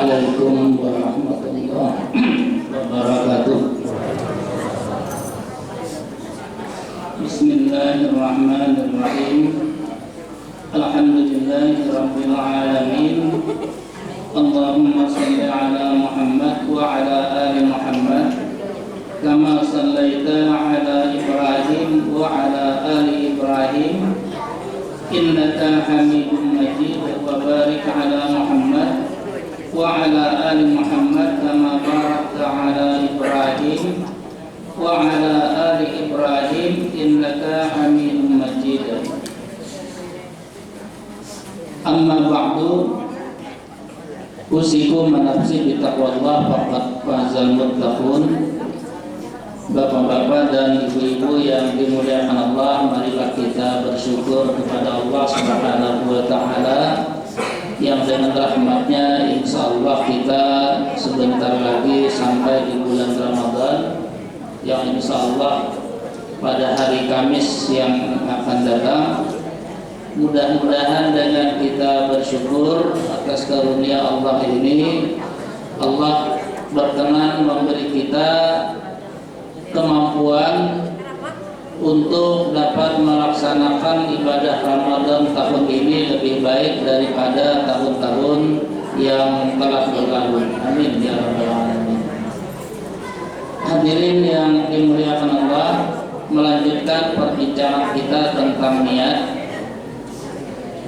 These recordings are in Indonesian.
Assalamualaikum warahmatullahi wabarakatuh. Bismillahirrahmanirrahim. Alhamdulillahi rabbil alamin. Allahumma salli ala Muhammad wa ala ali Muhammad kama sallaita ala Ibrahim wa ala ali Ibrahim innaka Hamidum Majid. Wa barik ala Muhammad wa ala ali Muhammad kama barakta ala Ibrahim wa ala ali Ibrahim innaka Hamidum Majid. Amma ba'du, usikum menafsi bitaqwallah faqad fazal muttaqun. Bapak-bapak dan ibu-ibu yang dimuliakan Allah, marilah kita bersyukur kepada Allah Subhanahu wa taala yang dengan rahmatnya insyaallah kita sebentar lagi sampai di bulan Ramadan, yang insyaallah pada hari Kamis yang akan datang. Mudah-mudahan dengan kita bersyukur atas karunia Allah ini, Allah berkenan memberi kita kemampuan untuk dapat melaksanakan ibadah Ramadan tahun ini lebih baik daripada tahun-tahun yang telah berlalu. Amin ya rabbal alamin. Hadirin yang dimuliakan Allah, melanjutkan perbincangan kita tentang niat.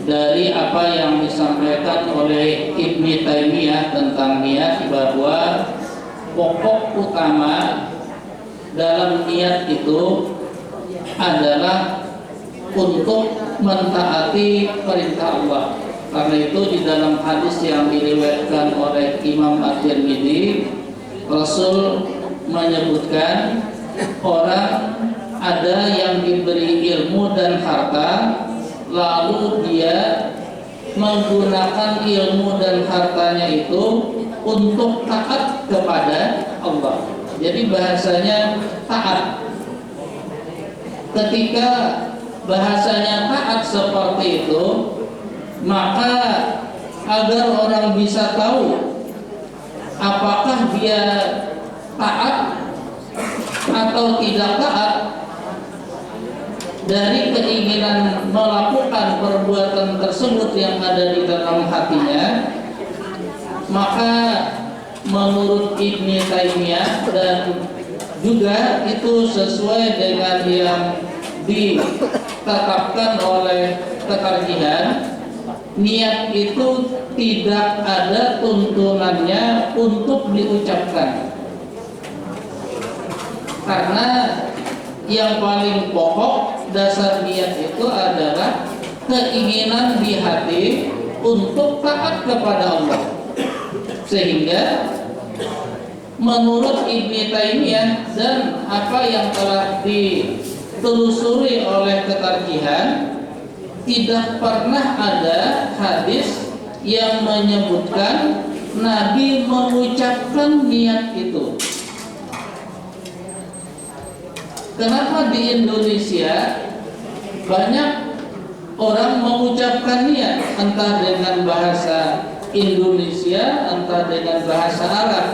Dari apa yang disampaikan oleh Ibnu Taimiyah tentang niat, bahwa pokok utama dalam niat itu adalah untuk mentaati perintah Allah. Karena itu di dalam hadis yang diriwayatkan oleh Imam At-Tirmidzi, Rasul menyebutkan orang ada yang diberi ilmu dan harta, lalu dia menggunakan ilmu dan hartanya itu untuk taat kepada Allah. Jadi bahasanya taat. Ketika bahasanya taat seperti itu, maka agar orang bisa tahu apakah dia taat atau tidak taat dari keinginan melakukan perbuatan tersebut yang ada di dalam hatinya, maka menurut Ibnu Taimiyah dan juga itu sesuai dengan yang ditetapkan oleh ketarjihan, niat itu tidak ada tuntunannya untuk diucapkan. Karena yang paling pokok dasar niat itu adalah keinginan di hati untuk taat kepada Allah. Sehingga menurut Ibnu Taimiyah dan apa yang telah ditelusuri oleh ketarjihan, tidak pernah ada hadis yang menyebutkan Nabi mengucapkan niat itu. Kenapa di Indonesia banyak orang mengucapkan niat, entah dengan bahasa Indonesia, entah dengan bahasa Arab?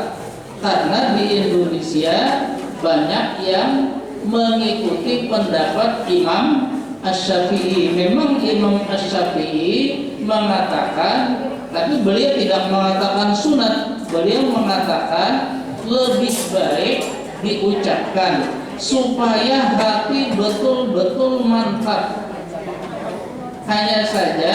Karena di Indonesia banyak yang mengikuti pendapat Imam Asy-Syafi'i. Memang Imam Asy-Syafi'i mengatakan, tapi beliau tidak mengatakan sunat, beliau mengatakan lebih baik diucapkan supaya hati betul-betul mantap. Hanya saja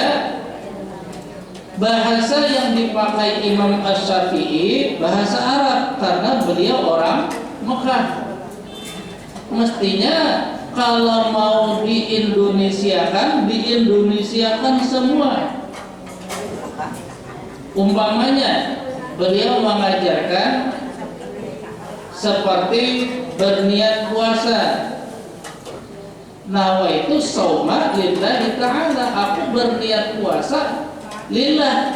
bahasa yang dipakai Imam Asy-Syafi'i bahasa Arab, karena beliau orang Mekah. Mestinya kalau mau diindonesiakan semua. Umpamanya beliau mengajarkan seperti berniat puasa, nawaitu shauma lillahi ta'ala, aku berniat puasa lillah.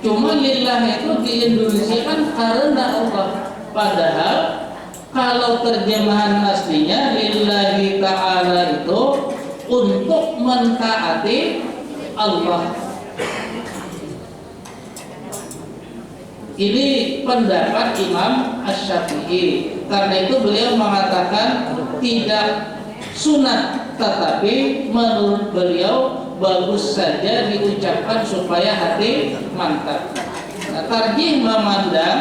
Cuma lillah itu di Indonesia kan karena Allah. Padahal kalau terjemahan aslinya lillahi ta'ala itu untuk mentaati Allah. Ini pendapat Imam Asy-Syafi'i. Karena itu beliau mengatakan tidak sunat, tetapi menurut beliau bagus saja diucapkan supaya hati mantap. Nah, tarjih memandang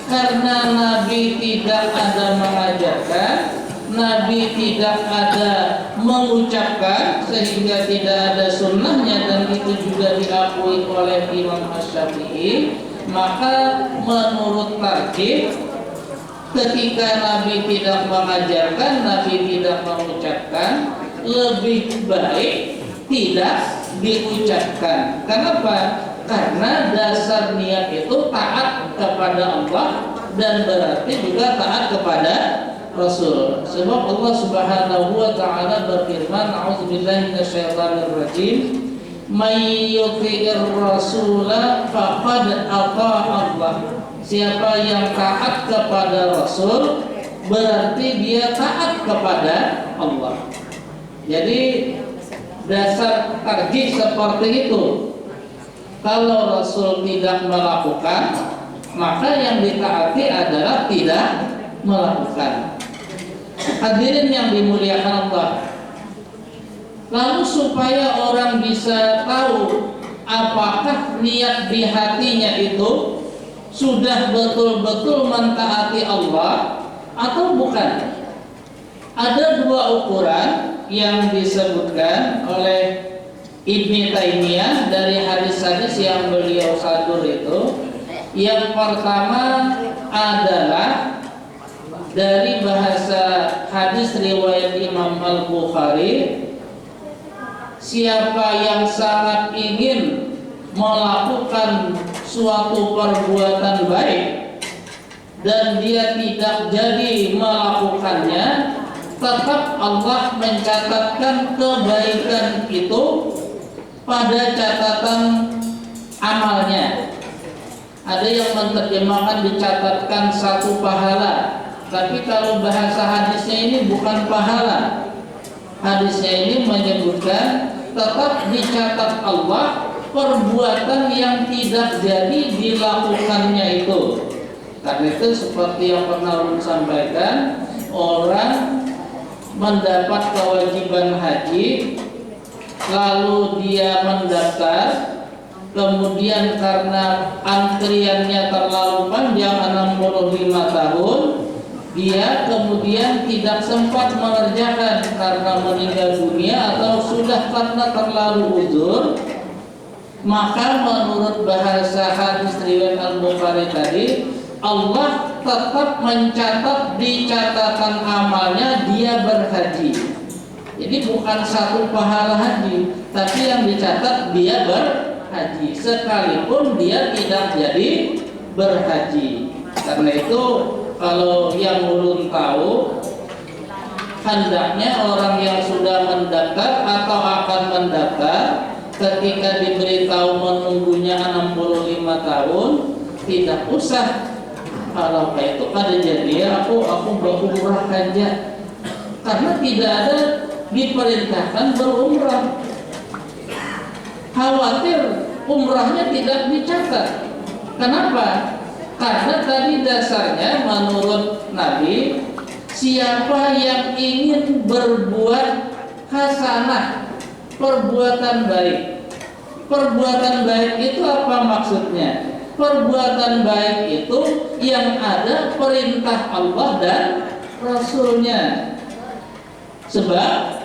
karena Nabi tidak ada mengajarkan, Nabi tidak ada mengucapkan, sehingga tidak ada sunnahnya, dan itu juga diakui oleh Imam Asy-Syafi'i. Maka menurut tarjih, ketika Nabi tidak mengajarkan, Nabi tidak mengucapkan, lebih baik tidak diucapkan. Kenapa? Karena dasar niat itu taat kepada Allah dan berarti juga taat kepada Rasul. Sebab Allah Subhanahu wa taala berfirman, "A'udzubillahi minasyaitonirrajim. May yuti'ir rasula faqad ata'a Allah." Siapa yang taat kepada Rasul berarti dia taat kepada Allah. Jadi dasar tarjih seperti itu. Kalau Rasul tidak melakukan, maka yang ditaati adalah tidak melakukan. Hadirin yang dimuliakan Allah. Lalu supaya orang bisa tahu apakah niat di hatinya itu sudah betul-betul mentaati Allah atau bukan, ada dua ukuran yang disebutkan oleh Ibnu Taimiyah dari hadis-hadis yang beliau sadur itu. Yang pertama adalah dari bahasa hadis riwayat Imam Al-Bukhari, siapa yang sangat ingin melakukan suatu perbuatan baik dan dia tidak jadi melakukannya, tetap Allah mencatatkan kebaikan itu pada catatan amalnya. Ada yang menerjemahkan dicatatkan satu pahala, tapi kalau bahasa hadisnya ini bukan pahala. Hadisnya ini menyebutkan tetap dicatat Allah perbuatan yang tidak jadi dilakukannya itu. Karena itu seperti yang pernah ulun sampaikan, orang mendapat kewajiban haji, lalu dia mendaftar, kemudian karena antriannya terlalu panjang 65 tahun, dia kemudian tidak sempat mengerjakan karena meninggal dunia atau sudah karena terlalu uzur. Maka menurut bahasa hadis riwayat Al-Bukhari tadi, Allah tetap mencatat di catatan amalnya dia berhaji. Jadi bukan satu pahala haji, tapi yang dicatat dia berhaji, sekalipun dia tidak jadi berhaji. Karena itu kalau yang ulun tahu, hendaknya orang yang sudah mendaftar atau akan mendaftar, ketika diberitahu menunggunya 65 tahun, tidak usah kalau kayak itu ada jadi aku berumrah saja, karena tidak ada diperintahkan berumrah. Khawatir umrahnya tidak dicatat. Kenapa? Karena tadi dasarnya menurut Nabi, siapa yang ingin berbuat hasanah, perbuatan baik. Perbuatan baik itu apa maksudnya? Perbuatan baik itu yang ada perintah Allah dan Rasulnya. Sebab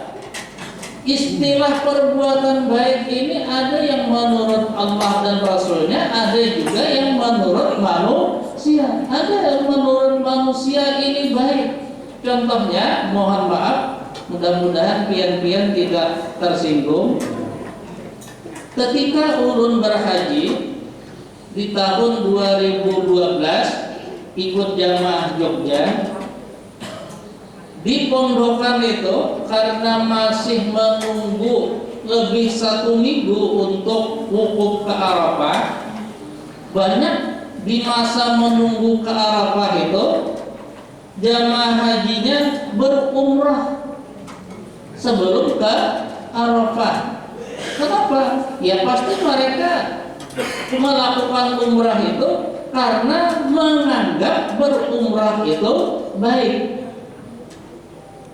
istilah perbuatan baik ini ada yang menurut Allah dan Rasulnya, ada juga yang menurut manusia. Ada yang menurut manusia ini baik. Contohnya, mohon maaf, mudah-mudahan pian-pian tidak tersinggung. Ketika ulun berhaji di tahun 2012 ikut jamaah Jogja, di pondokan itu karena masih menunggu lebih 1 minggu untuk wukuf ke Arafah, banyak di masa menunggu ke Arafah itu jamaah hajinya berumrah sebelum ke Arafah. Kenapa? Ya pasti mereka melakukan umrah itu karena menganggap berumrah itu baik.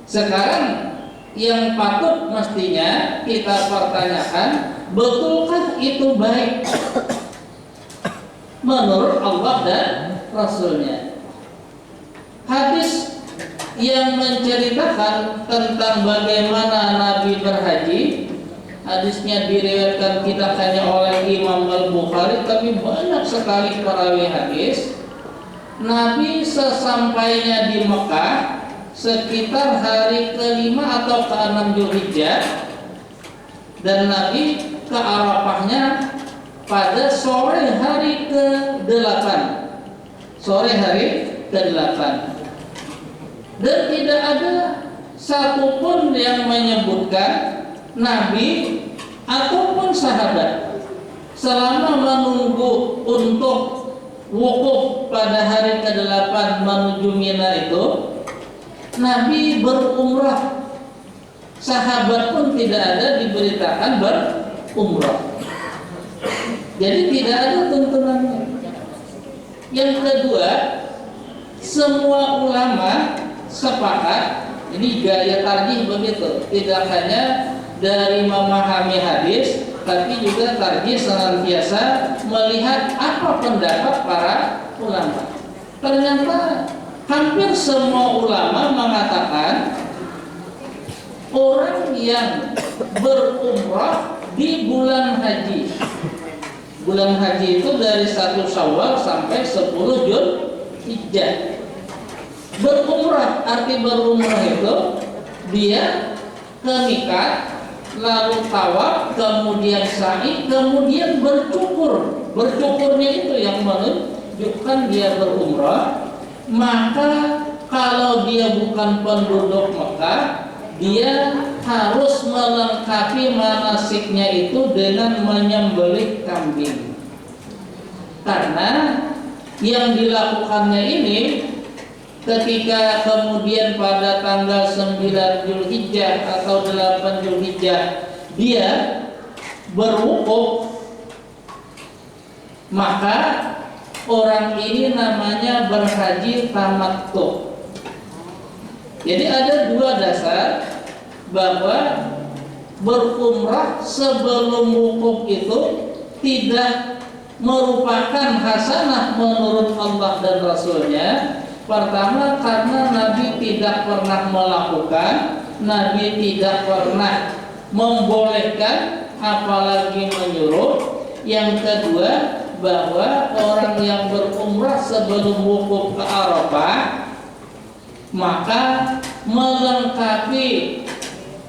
Sekarang yang patut mestinya kita pertanyakan, betulkah itu baik menurut Allah dan Rasulnya? Hadis yang menceritakan tentang bagaimana Nabi berhaji, hadisnya diriwayatkan tidak hanya oleh Imam Al-Bukhari, tapi banyak sekali perawi hadis. Nabi sesampainya di Mekah sekitar hari ke-5 atau ke-6 Dzulhijjah, dan Nabi ke Arafahnya pada sore hari ke-8. Sore hari ke-8. Dan tidak ada satupun yang menyebutkan Nabi ataupun sahabat selama menunggu untuk wukuf pada hari ke-8 menuju Mina itu Nabi berumrah. Sahabat pun tidak ada diberitakan berumrah. Jadi tidak ada tuntunannya. Yang kedua, semua ulama sepakat, ini gaya tarjih begitu, tidak hanya dari memahami hadis, tapi juga tarjih senantiasa melihat apa pendapat para ulama. Ternyata hampir semua ulama mengatakan orang yang berumrah di bulan haji. Bulan haji itu dari 1 Syawal sampai 10 Dzulhijjah. Berumrah, arti berumrah itu dia ke miqat, lalu tawaf, kemudian sa'i, kemudian bercukur. Bercukurnya itu yang menunjukkan dia berumrah. Maka kalau dia bukan penduduk Mekah, dia harus melengkapi manasiknya itu dengan menyembelih kambing. Karena yang dilakukannya ini ketika kemudian pada tanggal 9 Dzulhijjah atau 8 Dzulhijjah dia berwukuf, maka orang ini namanya berhaji tamattu. Jadi ada dua dasar bahwa berumrah sebelum wukuf itu tidak merupakan hasanah menurut Allah dan Rasulnya. Pertama, karena Nabi tidak pernah melakukan, Nabi tidak pernah membolehkan, apalagi menyuruh. Yang kedua, bahwa orang yang berumrah sebelum wukuf ke Arafah maka melengkapi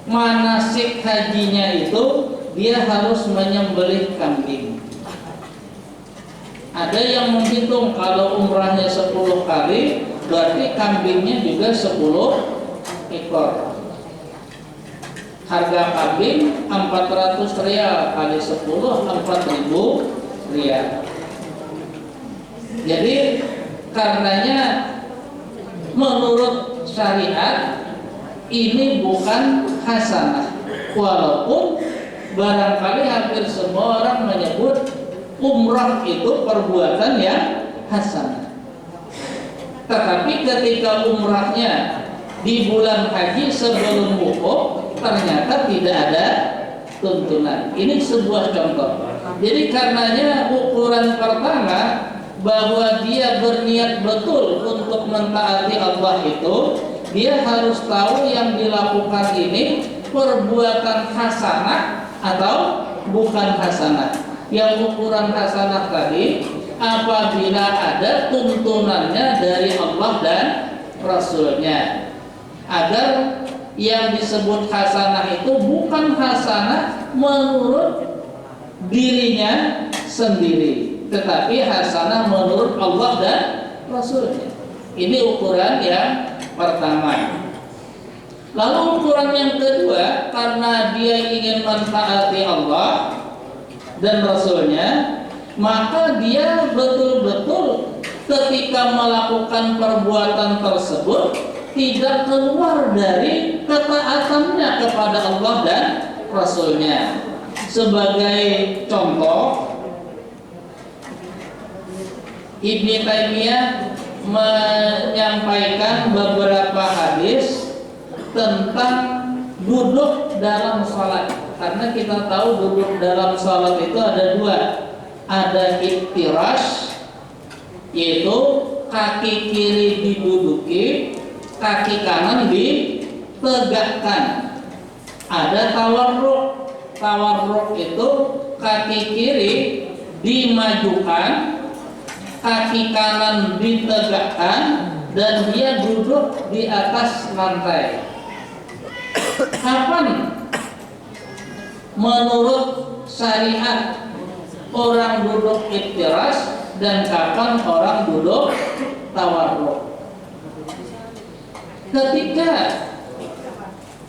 manasik hajinya itu dia harus menyembelih kambing. Ada yang menghitung kalau umrahnya 10 kali berarti kambingnya juga 10 ekor. Harga kambing 400 rial kali 10 4.000 Riyal. Jadi karenanya menurut syariat ini bukan hasanah, walaupun barangkali hampir semua orang menyebut umrah itu perbuatan yang hasanah. Tetapi ketika umrahnya di bulan haji sebelum wukuf ternyata tidak ada tuntunan. Ini sebuah contoh. Jadi karenanya ukuran pertama bahwa dia berniat betul untuk mentaati Allah itu, dia harus tahu yang dilakukan ini perbuatan hasanah atau bukan hasanah. Yang ukuran hasanah tadi apabila ada tuntunannya dari Allah dan Rasulnya, agar yang disebut hasanah itu bukan hasanah menurut dirinya sendiri, tetapi hasanah menurut Allah dan Rasulnya. Ini ukuran yang pertama. Lalu ukuran yang kedua, karena dia ingin mentaati Allah dan Rasulnya, maka dia betul-betul ketika melakukan perbuatan tersebut tidak keluar dari ketaatannya kepada Allah dan Rasulnya. Sebagai contoh, Ibnu Taimiyah menyampaikan beberapa hadis tentang duduk dalam sholat. Karena kita tahu duduk dalam sholat itu ada dua. Ada iftirash, yaitu kaki kiri diduduki, kaki kanan ditegakkan. Ada tawarruk. Tawarruk itu kaki kiri dimajukan, kaki kanan ditegakkan, dan dia duduk di atas lantai. Kapan menurut syariat orang duduk iftirash dan kapan orang duduk tawarruk? Ketika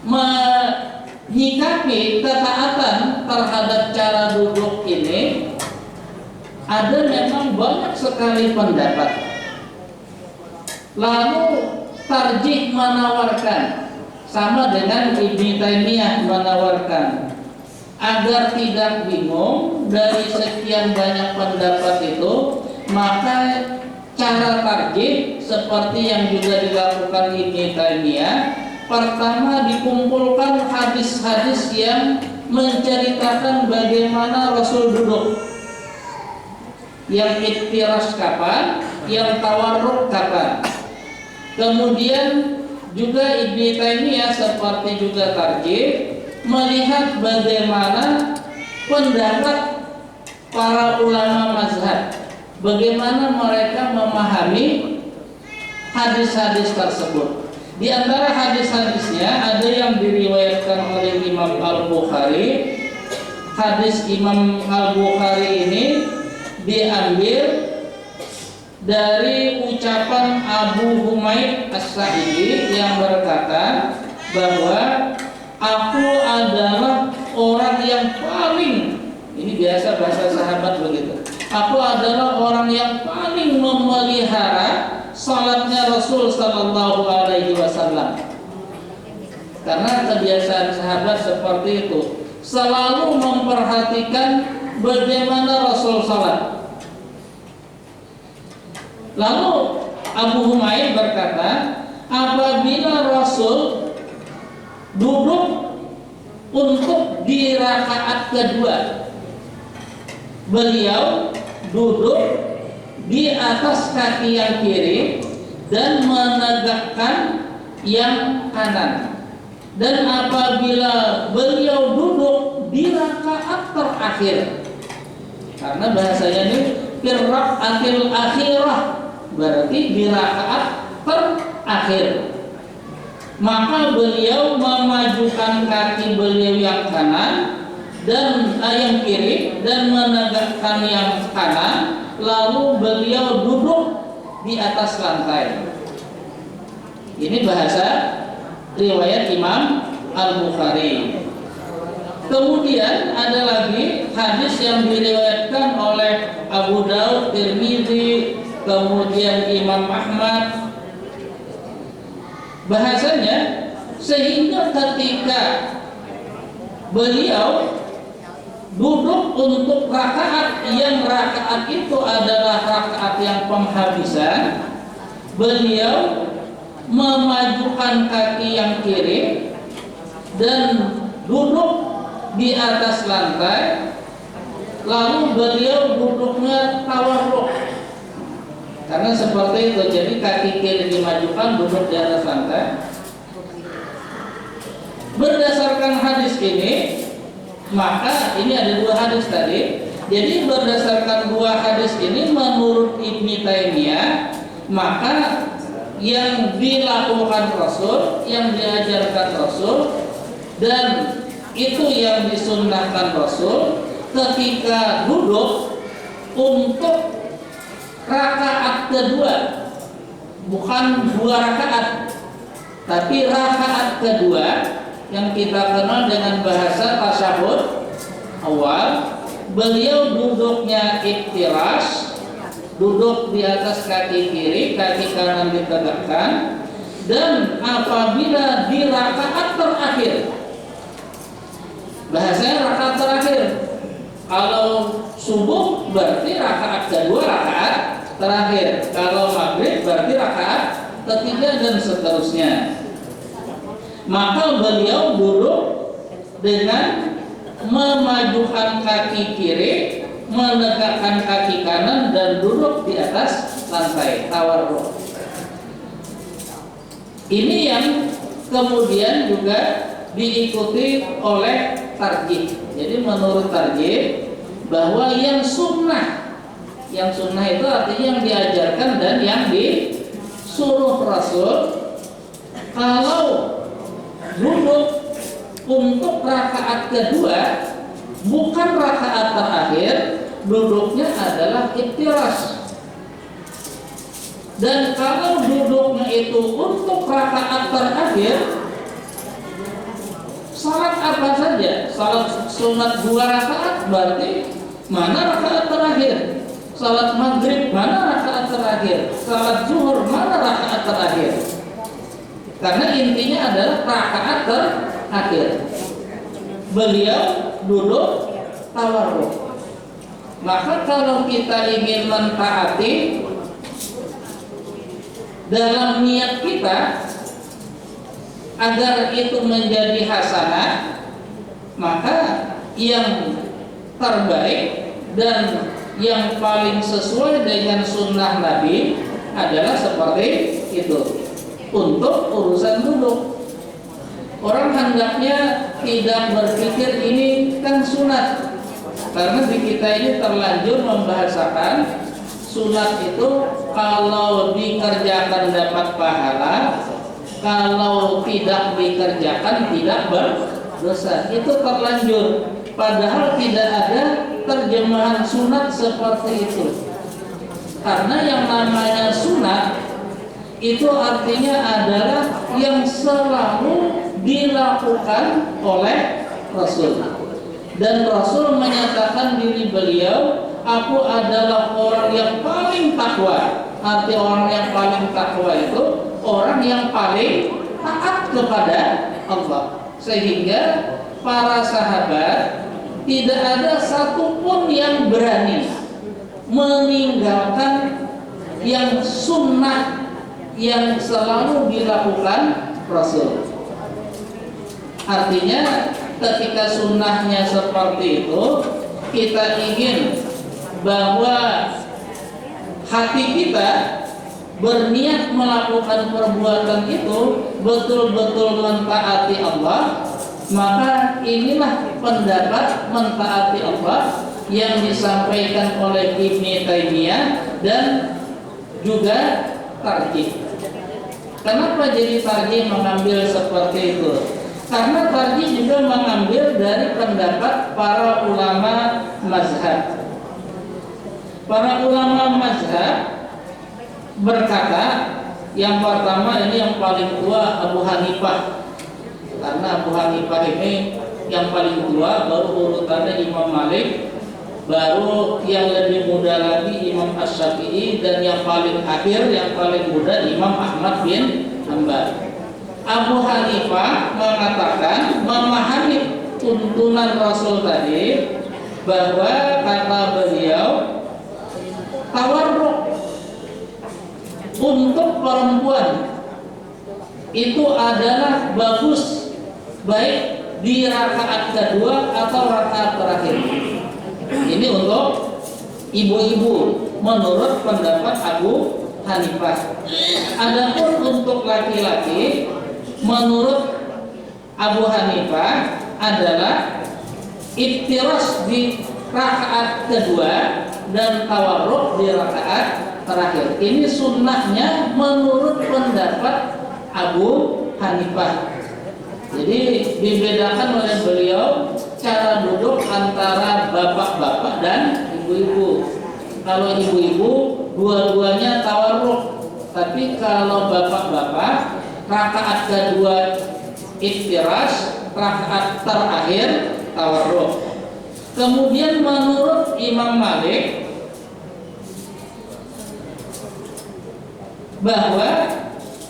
menyikapi ketaatan terhadap cara duduk ini, ada memang banyak sekali pendapat. Lalu tarjih menawarkan, sama dengan Ibnu Taimiyah menawarkan, agar tidak bingung dari sekian banyak pendapat itu, maka cara tarjih seperti yang juga dilakukan Ibnu Taimiyah, pertama dikumpulkan hadis-hadis yang menceritakan bagaimana Rasul duduk, yang iftirash kapan, yang tawarruk kapan. Kemudian juga Ibnu Taimiyah seperti juga tarjih melihat bagaimana pendapat para ulama mazhab, bagaimana mereka memahami hadis-hadis tersebut. Di antara hadis-hadisnya ada yang diriwayatkan oleh Imam Al-Bukhari. Hadis Imam Al-Bukhari ini diambil dari ucapan Abu Humaid As-Sa'idi yang berkata bahwa aku adalah orang yang paling, ini biasa bahasa sahabat begitu, aku adalah orang yang paling memelihara salatnya Rasul sallallahu alaihi wasallam. Karena kebiasaan sahabat seperti itu, selalu memperhatikan bagaimana Rasul salat. Lalu Abu Humaid berkata, apabila Rasul duduk untuk di rakaat kedua, beliau duduk di atas kaki yang kiri dan menegakkan yang kanan. Dan apabila beliau duduk di rakaat terakhir, karena bahasanya ini firraqatil akhirah, berarti di rakaat terakhir, maka beliau memajukan kaki beliau yang kanan dan yang kiri dan menegakkan yang kanan, lalu beliau duduk di atas lantai. Ini bahasa riwayat Imam Al-Bukhari. Kemudian ada lagi hadis yang diriwayatkan oleh Abu Daud, Tirmidzi, kemudian Imam Ahmad. Bahasanya sehingga ketika beliau duduk untuk rakaat yang rakaat itu adalah rakaat yang penghabisan, beliau memajukan kaki yang kiri dan duduk di atas lantai, lalu beliau duduknya tawarruk. Karena seperti itu, jadi kaki kiri dimajukan, duduk di atas lantai. Berdasarkan hadis ini, maka ini ada dua hadis tadi. Jadi berdasarkan dua hadis ini, menurut Ibnu Taimiyah, maka yang dilakukan Rasul, yang diajarkan Rasul, dan itu yang disunnahkan Rasul ketika duduk untuk rakaat kedua, bukan dua rakaat, tapi rakaat kedua yang kita kenal dengan bahasa tasyahud awal, beliau duduknya iftirash, duduk di atas kaki kiri, kaki kanan ditegakkan, dan apabila di rakaat terakhir, bahasanya rakaat terakhir, kalau subuh berarti rakaat kedua rakaat terakhir. Kalau maghrib berarti rakaat ketiga dan seterusnya. Maka beliau duduk dengan memajukan kaki kiri, menegakkan kaki kanan dan duduk di atas lantai, tawarruk. Ini yang kemudian juga diikuti oleh tarjih. Jadi menurut tarjih bahwa yang sunnah itu artinya yang diajarkan dan yang disuruh Rasul, kalau duduk untuk rakaat kedua bukan rakaat terakhir, duduknya adalah iftirash. Dan kalau duduknya itu untuk rakaat terakhir, salat apa saja, salat sunat 2 rakaat berarti mana rakaat terakhir? Salat maghrib mana rakaat terakhir? Salat zuhur mana rakaat terakhir? Karena intinya adalah rakaat terakhir. Beliau duduk tawarruk. Maka kalau kita ingin mentaati dalam niat kita agar itu menjadi hasanah, maka yang terbaik dan yang paling sesuai dengan sunnah Nabi adalah seperti itu. Untuk urusan duduk, orang hendaknya tidak berpikir ini kan sunat, karena di kita ini terlanjur membahasakan sunat itu kalau dikerjakan dapat pahala, kalau tidak dikerjakan tidak berdosa. Itu terlanjur. Padahal tidak ada terjemahan sunat seperti itu. Karena yang namanya sunat itu artinya adalah yang selalu dilakukan oleh Rasul. Dan Rasul menyatakan diri beliau, aku adalah orang yang paling takwa. Arti orang yang paling takwa itu orang yang paling taat kepada Allah. Sehingga para sahabat tidak ada satupun yang berani meninggalkan yang sunnah yang selalu dilakukan Rasul. Artinya ketika sunnahnya seperti itu, kita ingin bahwa hati kita berniat melakukan perbuatan itu betul-betul mentaati Allah, maka inilah pendapat mentaati Allah yang disampaikan oleh Ibnu Taimiyah dan juga tarjih. Kenapa jadi tarjih mengambil seperti itu? Karena tarjih juga mengambil dari pendapat para ulama mazhab. Para ulama mazhab berkata, yang pertama ini yang paling tua Abu Hanifah. Karena Abu Hanifah ini yang paling tua, baru urutannya Imam Malik, baru yang lebih muda lagi Imam Asy-Syafi'i, dan yang paling akhir, yang paling muda Imam Ahmad bin Hanbal. Abu Hanifah mengatakan, memahami tuntunan Rasul tadi, bahwa kata beliau tawarruk untuk perempuan itu adalah bagus, baik di rakaat kedua atau rakaat terakhir. Ini untuk ibu-ibu menurut pendapat Abu Hanifah. Adapun untuk laki-laki, menurut Abu Hanifah adalah iftirash di rakaat kedua dan tawarruk di rakaat terakhir. Ini sunnahnya menurut pendapat Abu Hanifah. Jadi dibedakan oleh beliau cara duduk antara bapak-bapak dan ibu-ibu. Kalau ibu-ibu dua-duanya tawarruk, tapi kalau bapak-bapak rakaat kedua iftirash, rakaat terakhir tawarruk. Kemudian menurut Imam Malik bahwa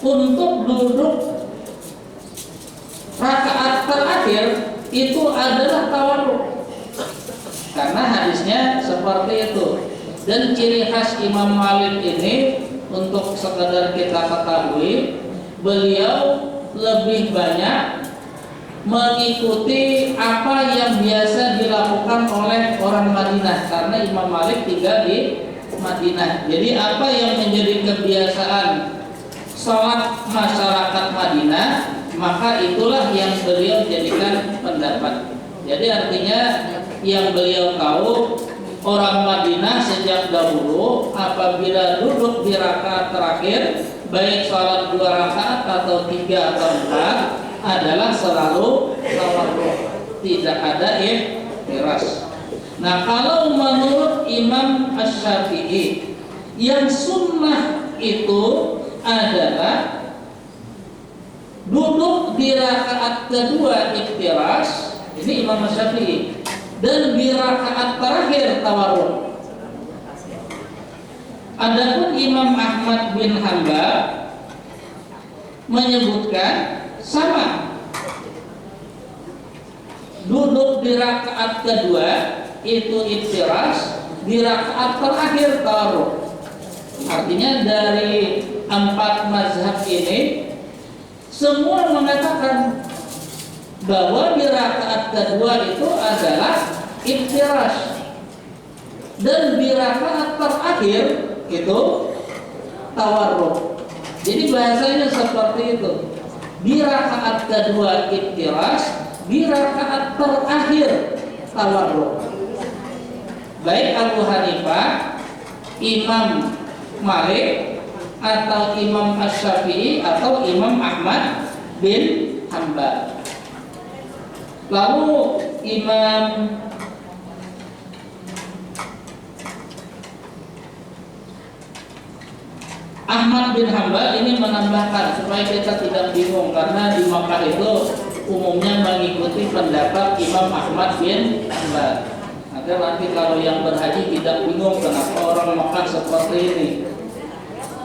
untuk duduk rakaat terakhir itu adalah tawarruk, karena hadisnya seperti itu. Dan ciri khas Imam Malik ini untuk sekedar kita ketahui, beliau lebih banyak mengikuti apa yang biasa dilakukan oleh orang Madinah, karena Imam Malik tinggal di Madinah. Jadi apa yang menjadi kebiasaan sholat masyarakat Madinah, maka itulah yang beliau jadikan pendapat. Jadi artinya yang beliau tahu, orang Madinah sejak dahulu apabila duduk di rakaat terakhir, baik sholat 2 rakaat atau 3 atau 4, adalah selalu tawarruk, tidak ada ihtiras. Nah, kalau menurut Imam Asy-Syafi'i, yang sunnah itu adalah duduk di rakaat kedua ihtiras, ini Imam Asy-Syafi'i, dan di rakaat terakhir tawarruk. Adapun Imam Ahmad bin Hanbal menyebutkan sama, duduk di rakaat kedua itu iftiras, di rakaat terakhir tawarruk. Artinya dari 4 mazhab ini semua mengatakan bahwa di rakaat kedua itu adalah iftiras, dan di rakaat terakhir itu tawarruk. Jadi bahasanya seperti itu. Di rakaat kedua iftiras, di rakaat terakhir tawarruk. Baik Abu Hanifah, Imam Malik, atau Imam Asy-Syafi'i, atau Imam Ahmad bin Hanbal. Lalu Imam Ahmad bin Hanbal ini menambahkan supaya kita tidak bingung, karena di Makkah itu umumnya mengikuti pendapat Imam Ahmad bin Hanbal. Agar nanti kalau yang berhaji tidak bingung kenapa orang Makkah seperti ini.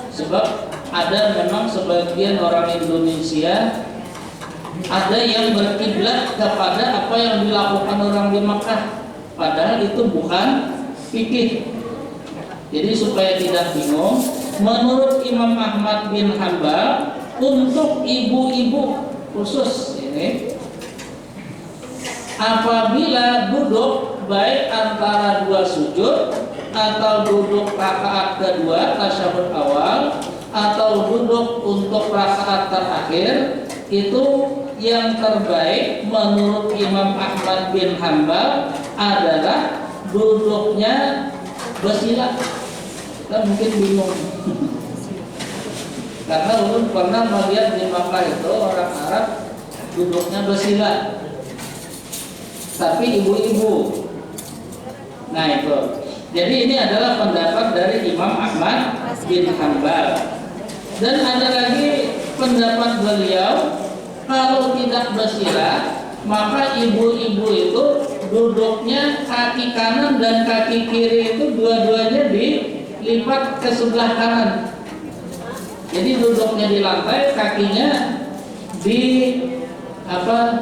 Sebab ada memang sebagian orang Indonesia ada yang berkiblat kepada apa yang dilakukan orang di Makkah, padahal itu bukan fikih. Jadi supaya tidak bingung, menurut Imam Ahmad bin Hanbal, untuk ibu-ibu khusus ini, apabila duduk baik antara 2 sujud, atau duduk rakaat kedua tasyahud awal, atau duduk untuk rakaat terakhir, itu yang terbaik menurut Imam Ahmad bin Hanbal adalah duduknya bersila. Kita mungkin bingung karena ulun pernah melihat di Makkah itu orang Arab duduknya bersila, tapi ibu-ibu. Nah itu. Jadi ini adalah pendapat dari Imam Ahmad bin Hanbal. Dan ada lagi pendapat beliau, kalau tidak bersila, maka ibu-ibu itu duduknya kaki kanan dan kaki kiri itu dua-duanya dilipat ke sebelah kanan. Jadi duduknya di lantai, kakinya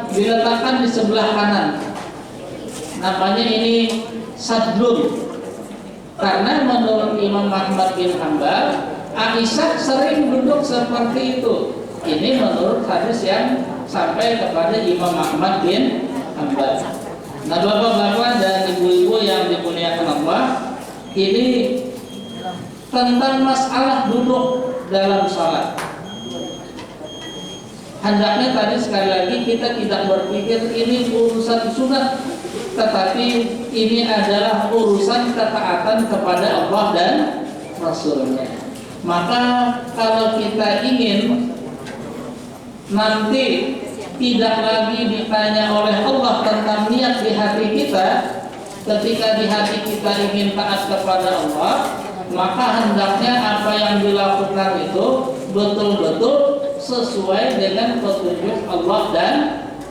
diletakkan di sebelah kanan. Namanya ini sadlun. Karena menurut Imam Ahmad bin Hanbal, Aisyah sering duduk seperti itu. Ini menurut hadis yang sampai kepada Imam Ahmad bin Hanbal. Nah, bapak-bapak dan ibu-ibu yang dimuliakan Allah, ini tentang masalah duduk dalam salat. Hendaknya tadi sekali lagi kita tidak berpikir ini urusan sunat, tetapi ini adalah urusan ketaatan kepada Allah dan Rasulnya. Maka kalau kita ingin nanti tidak lagi ditanya oleh Allah tentang niat di hati kita, ketika di hati kita ingin taat kepada Allah, maka hendaknya apa yang dilakukan itu betul-betul sesuai dengan petunjuk Allah dan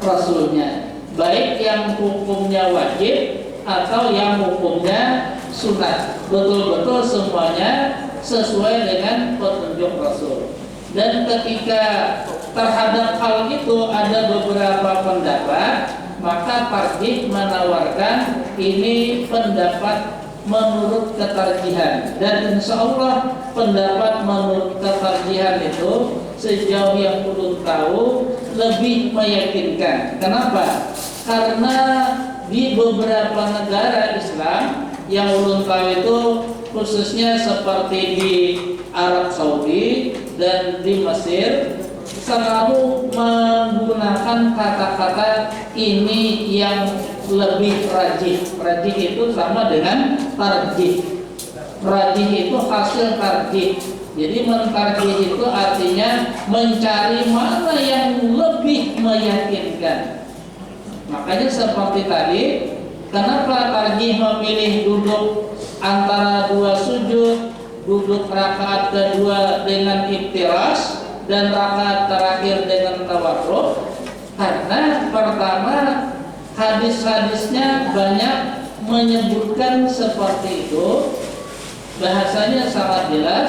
Rasulnya, baik yang hukumnya wajib atau yang hukumnya sunat, betul-betul semuanya sesuai dengan petunjuk Rasul. Dan ketika terhadap hal itu ada beberapa pendapat, maka tarjih menawarkan ini pendapat menurut ketarjihan, dan insya Allah pendapat menurut ketarjihan itu sejauh yang ulun tahu lebih meyakinkan. Kenapa? Karena di beberapa negara Islam yang ulun tahu itu, khususnya seperti di Arab Saudi dan di Mesir, selalu menggunakan kata-kata ini yang lebih rajih. Rajih itu sama dengan tarjih. Rajih itu hasil tarjih. Jadi mentarjih itu artinya mencari mana yang lebih meyakinkan. Makanya seperti tadi, kenapa tarjih memilih duduk antara dua sujud, duduk rakaat kedua dengan iftirash dan rakaat terakhir dengan tawarruk? Karena pertama, hadis-hadisnya banyak menyebutkan seperti itu, bahasanya sangat jelas.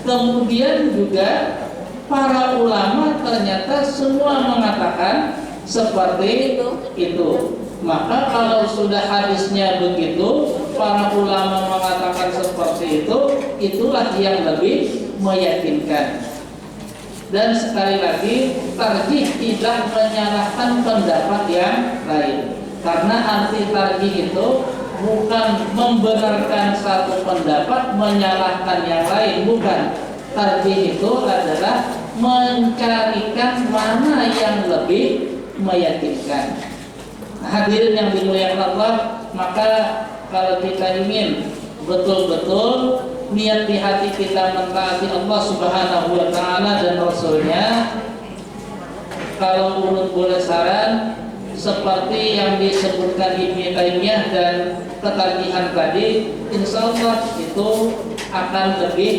Kemudian juga para ulama ternyata semua mengatakan seperti itu. Maka kalau sudah hadisnya begitu, para ulama mengatakan seperti itu, itulah yang lebih meyakinkan. Dan sekali lagi, tarjih tidak menyalahkan pendapat yang lain. Karena arti tarjih itu bukan membenarkan satu pendapat, menyalahkan yang lain, bukan. Tarjih itu adalah mencarikan mana yang lebih meyakinkan. Hadirin yang dimuliakan Allah, maka kalau kita ingin betul-betul niat di hati kita mentaati Allah Subhanahu wa taala dan Rasulnya, kalau menurut boleh saran seperti yang disebutkan Ibnu Taimiyah dan ketarjihan tadi, insya Allah itu akan lebih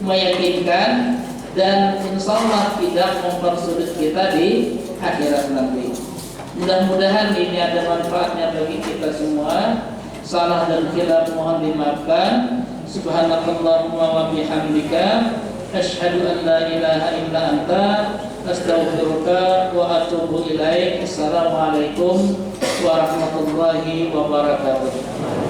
meyakinkan dan insya Allah tidak mempersulit kita di akhirat nanti. Mudah-mudahan ini ada manfaatnya bagi kita semua. Salah dan khilaf mohon dimaafkan. Subhanakallahumma wa bihamdika asyhadu an la ilaha illa anta astaghfiruka wa atubu ilaik. Assalamualaikum warahmatullahi wabarakatuh.